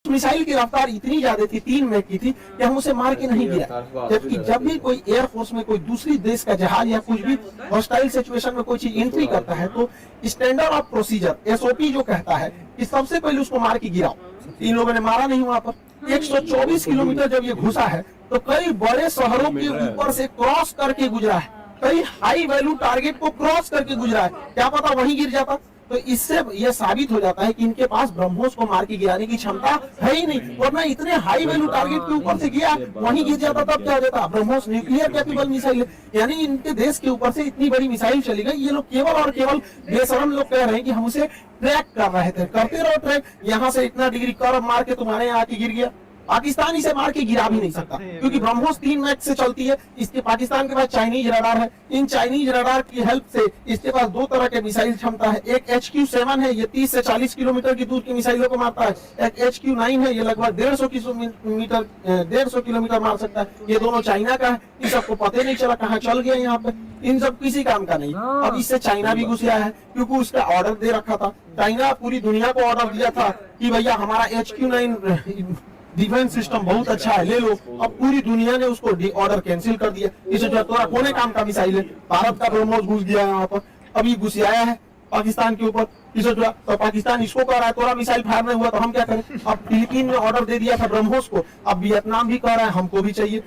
Missile की रफ्तार इतनी ज्यादा थी, 3 मैक की थी, कि हम उसे मार के नहीं गिरा। जबकि जब भी कोई एयरफोर्स में कोई दूसरी देश का जहाज या कुछ भी हॉस्टाइल सिचुएशन में कोई चीज एंट्री करता है तो स्टैंडर्ड ऑफ प्रोसीजर एसओपी जो कहता है कि सबसे पहले उसको मार के गिराओ। इन लोगों ने मारा नहीं वहां पर। 124 किलोमीटर जब ये घुसा है तो कई बड़े शहरों के ऊपर से क्रॉस करके गुजरा है, कई हाई वैल्यू टारगेट को क्रॉस करके गुजरा है। क्या पता वहीं गिर जाता। तो इससे यह साबित हो जाता है कि इनके पास ब्रह्मोस को मार के गिराने की क्षमता है ही नहीं, वरना इतने हाई वैल्यू टारगेट के ऊपर से गया, वहीं गिर जाता तब क्या हो जाता। ब्रह्मोस न्यूक्लियर कैपेबल मिसाइल है, यानी इनके देश के ऊपर से इतनी बड़ी मिसाइल चली गई। ये लोग केवल और केवल बेशरम लोग कह रहे हैं कि हम उसे ट्रैक कर रहे थे। करते रहो ट्रैक, यहाँ से इतना डिग्री कर्व मार के तुम्हारे यहाँ आके गिर गया। पाकिस्तान इसे मार के गिरा भी नहीं सकता क्योंकि ब्रह्मोस 3 मैक से चलती है। इसके पाकिस्तान के पास चाइनीज रडार है। इन चाइनीज रडार की हेल्प से इसके पास 2 तरह के मिसाइल क्षमता है। एक HQ-7 है, ये 30 से 40 किलोमीटर की दूर की मिसाइलों को मारता है। एक HQ-9 है, ये लगभग 150 किलोमीटर मार सकता है। ये दोनों चाइना का है। इन सबको पता नहीं चला कहाँ चल गया यहाँ पे। इन सब किसी काम का नहीं। अब इससे चाइना भी घुस आया है क्योंकि उसका ऑर्डर दे रखा था। चाइना पूरी दुनिया को ऑर्डर दिया था कि भैया हमारा HQ-9 डिफेंस सिस्टम बहुत अच्छा है, ले लो। अब पूरी दुनिया ने उसको ऑर्डर कैंसिल कर दिया। इसे जो थोड़ा कोने काम का मिसाइल है, भारत का ब्रह्मोस घुस गया यहाँ पर, अभी घुस आया है पाकिस्तान के ऊपर। इसे जो तो पाकिस्तान इसको कह रहा है तोरा मिसाइल फायर नहीं हुआ तो हम क्या करें। अब फिलीपीन ने ऑर्डर दे दिया था ब्रह्मोस को, अब वियतनाम भी कह रहा है हमको भी चाहिए,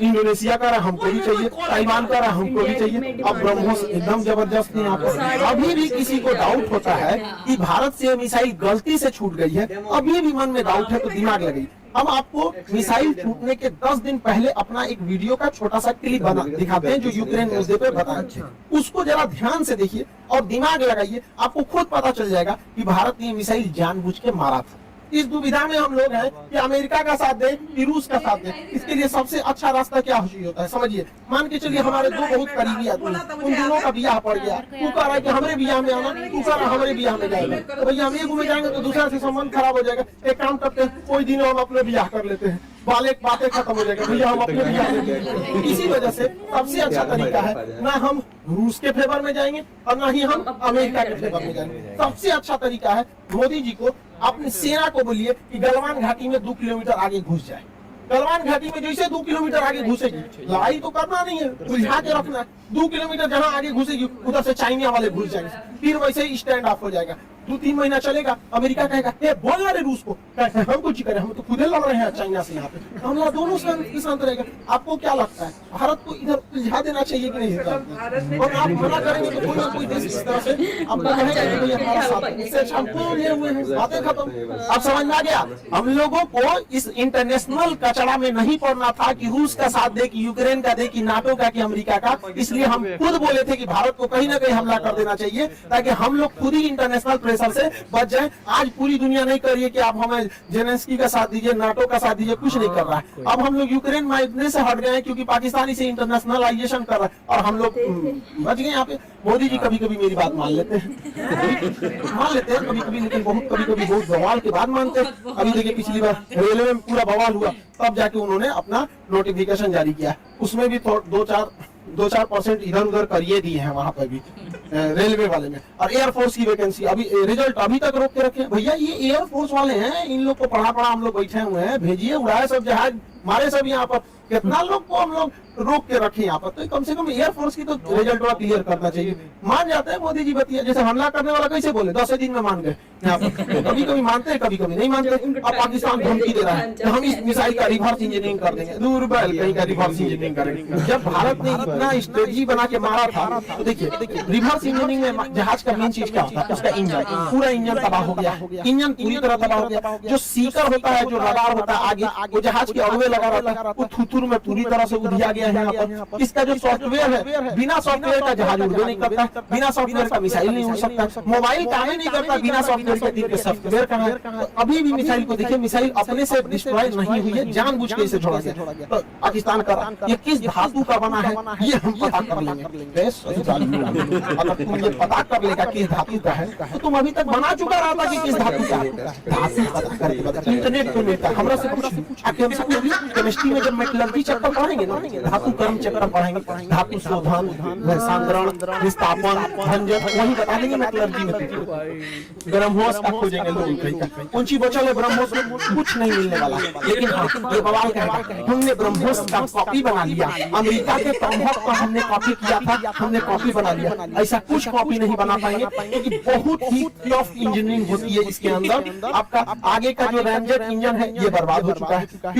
इंडोनेशिया का रहा हमको भी चाहिए, ताइवान का रहा हमको भी चाहिए। अब ब्रह्मोस एकदम जबरदस्त है यहाँ पर। अभी भी किसी को डाउट होता है कि भारत से मिसाइल गलती से छूट गई है, अभी भी मन में डाउट है तो दिमाग लगाइए। हम आपको मिसाइल छूटने के 10 दिन पहले अपना एक वीडियो का छोटा सा क्लिप बना दिखाते हैं जो यूक्रेन मुद्दे पे बताया। उसको जरा ध्यान से देखिए और दिमाग लगाइए, आपको खुद पता चल जाएगा कि भारत ने मिसाइल जानबूझ के मारा था। इस दुविधा में हम लोग हैं कि अमेरिका का साथ दें कि रूस का साथ दें। इसके लिए सबसे अच्छा रास्ता क्या होता है समझिए। मान के चलिए हमारे 2 बहुत करीबी आदमी, उन दोनों का ब्याह पड़ गया। तू कह रहा है कि हमारे ब्याह में आना, तू कह रहा है हमारे ब्याह में जाएगा, तो भैया हम एक में जाएंगे तो दूसरा से संबंध खराब हो जाएगा। एक काम करते हैं, कोई दिन हम अपने ब्याह कर लेते हैं, बातें खत्म हो जाएगा, भैया हम अपने ब्याह में। इसी वजह से सबसे अच्छा तरीका है ना हम रूस के फेवर में जाएंगे और ना ही हम अमेरिका के फेवर में जाएंगे। सबसे अच्छा तरीका है मोदी जी को अपनी सेना को बोलिए कि गलवान घाटी में 2 किलोमीटर आगे घुस जाए। गलवान घाटी में जैसे 2 किलोमीटर आगे घुसेगी, लड़ाई तो करना नहीं है, उलझा के रखना है। 2 किलोमीटर जहां आगे घुसेगी उधर से चाइना वाले घुस जाएंगे, फिर वैसे ही स्टैंड ऑफ हो जाएगा। 2-3 महीना चलेगा, अमेरिका कहेगा ए बोल रहे रूस को, हम कुछ करें, हम तो खुद लड़ रहे हैं चाइना से यहाँ पे, हम लोग दोनों शांत रहेगा। आपको क्या लगता है भारत को इधर उलझा देना चाहिए कि नहीं? और आप मना करेंगे तो कोई ना कोई देश इस तरह से आपको कहेगा कि भैया हमारा साथ, इससे अच्छा हम तो लिए हुए हैं, बातें खत्म। अब समझ में आ गया। हम लोगों को इस इंटरनेशनल कचरा में नहीं पड़ना था कि रूस का साथ दे, कि यूक्रेन का दे, कि नाटो का, कि अमेरिका का। इसलिए हम खुद बोले थे कि भारत को कहीं ना कहीं हमला कर देना चाहिए ताकि हम लोग खुद ही इंटरनेशनल प्रेशर से बच जाए। आज पूरी दुनिया नहीं कर रही है कि आप हमें जेलेंस्की का साथ दीजिए, नाटो का साथ दीजिए, कुछ नहीं कर रहा है। अब हम लोग यूक्रेन मामले से हट गए हैं क्योंकि पाकिस्तान इसे इंटरनेशनलाइजेशन कर रहा है और हम लोग बच गए यहाँ पे। मोदी जी कभी कभी मेरी बात मान लेते हैं, कभी कभी, लेकिन कभी कभी बहुत बवाल के बाद मानते हैं। अभी देखिए पिछली बार रेलवे में पूरा बवाल हुआ, तब जाके उन्होंने अपना नोटिफिकेशन जारी किया, उसमें भी 2-4% इधर उधर करिए दिए हैं वहां पर भी रेलवे वाले में। और एयरफोर्स की वैकेंसी अभी रिजल्ट अभी तक रोक के रखे। भैया ये एयरफोर्स वाले हैं, इन लोग को पढ़ा हम लोग बैठे हुए हैं, भेजिए, उड़ाए सब जहाज, मारे सब यहाँ पर। कितना लोग को हम लोग रोक के रखे यहाँ पर, तो कम से कम एयरफोर्स की तो रिजल्ट थोड़ा क्लियर करना चाहिए। मान जाते हैं मोदी जी बतिया, जैसे हमला करने वाला कैसे बोले 10 दिन में मान गए यहाँ पर। कभी कभी मानते हैं, कभी कभी नहीं मानते। अब पाकिस्तान धमकी दे रहा है कि हम इस मिसाइल का रिवर्स इंजीनियरिंग कर देंगे, दूर कहीं का रिवर्स इंजीनियरिंग करेंगे। जब भारत ने इतना स्ट्रेटजी बना के मारा था तो देखिए रिवर्स इंजीनियरिंग में जहाज का मेन चीज क्या होता है, उसका इंजन, पूरा इंजन तबाह हो गया, इंजन पूरी तरह तबाह हो गया। जो सीकर होता है, जो रडार होता है आगे, वो जहाज के अगवे लगा रहता है, वो थुथुर में पूरी तरह से उधिया गया है यहाँ पर। इसका जो सॉफ्टवेयर है, बिना सॉफ्टवेयर का जहाज उड़ नहीं करता, बिना सॉफ्टवेयर का मिसाइल नहीं उड़ सकता, मोबाइल काम ही नहीं करता बिना सॉफ्टवेयर के। दिन के सॉफ्टवेयर का है, तो अभी भी मिसाइल को देखिए, मिसाइल अपने से डिस्ट्रॉय नहीं हुई है, जानबूझ के इसे छोड़ा गया। तो पाकिस्तान का ये किस धातु का बना है ये हम पता कर लेंगे। अगर तुम ये पता कर लेगा किस धातु का है तो तुम अभी तक बना चुका रहा था कि किस धातु का है। धातु पता करके इंटरनेट पे मिलता है, हमरा से पूछ, आके हमसे पूछ, केमिस्ट्री में जब मेटलर्जी चैप्टर पढ़ेंगे ना, धातु कर्म चक्र पढ़ेंगे, धातु शोधन, सांद्रण, विस्थापन, भंजक, वही बता देंगे मेटलर्जी में। ब्रह्मोस का खोजेंगे लोग, कौन सी बचल है ब्रह्मोस में, कुछ नहीं मिलने वाला। लेकिन हाँ, ये बवाल कहेगा, हमने ब्रह्मोस का कॉपी बना लिया, अमेरिका के टॉमहॉक का हमने कॉपी किया था, हमने कॉपी बना लिया। ऐसा कुछ कॉपी नहीं बना पाएंगे, क्योंकि बहुत ही टफ इंजीनियरिंग होती है इसके अंदर। आपका आगे का जो रैमजेट इंजन है ये बर्बाद हो चुका है।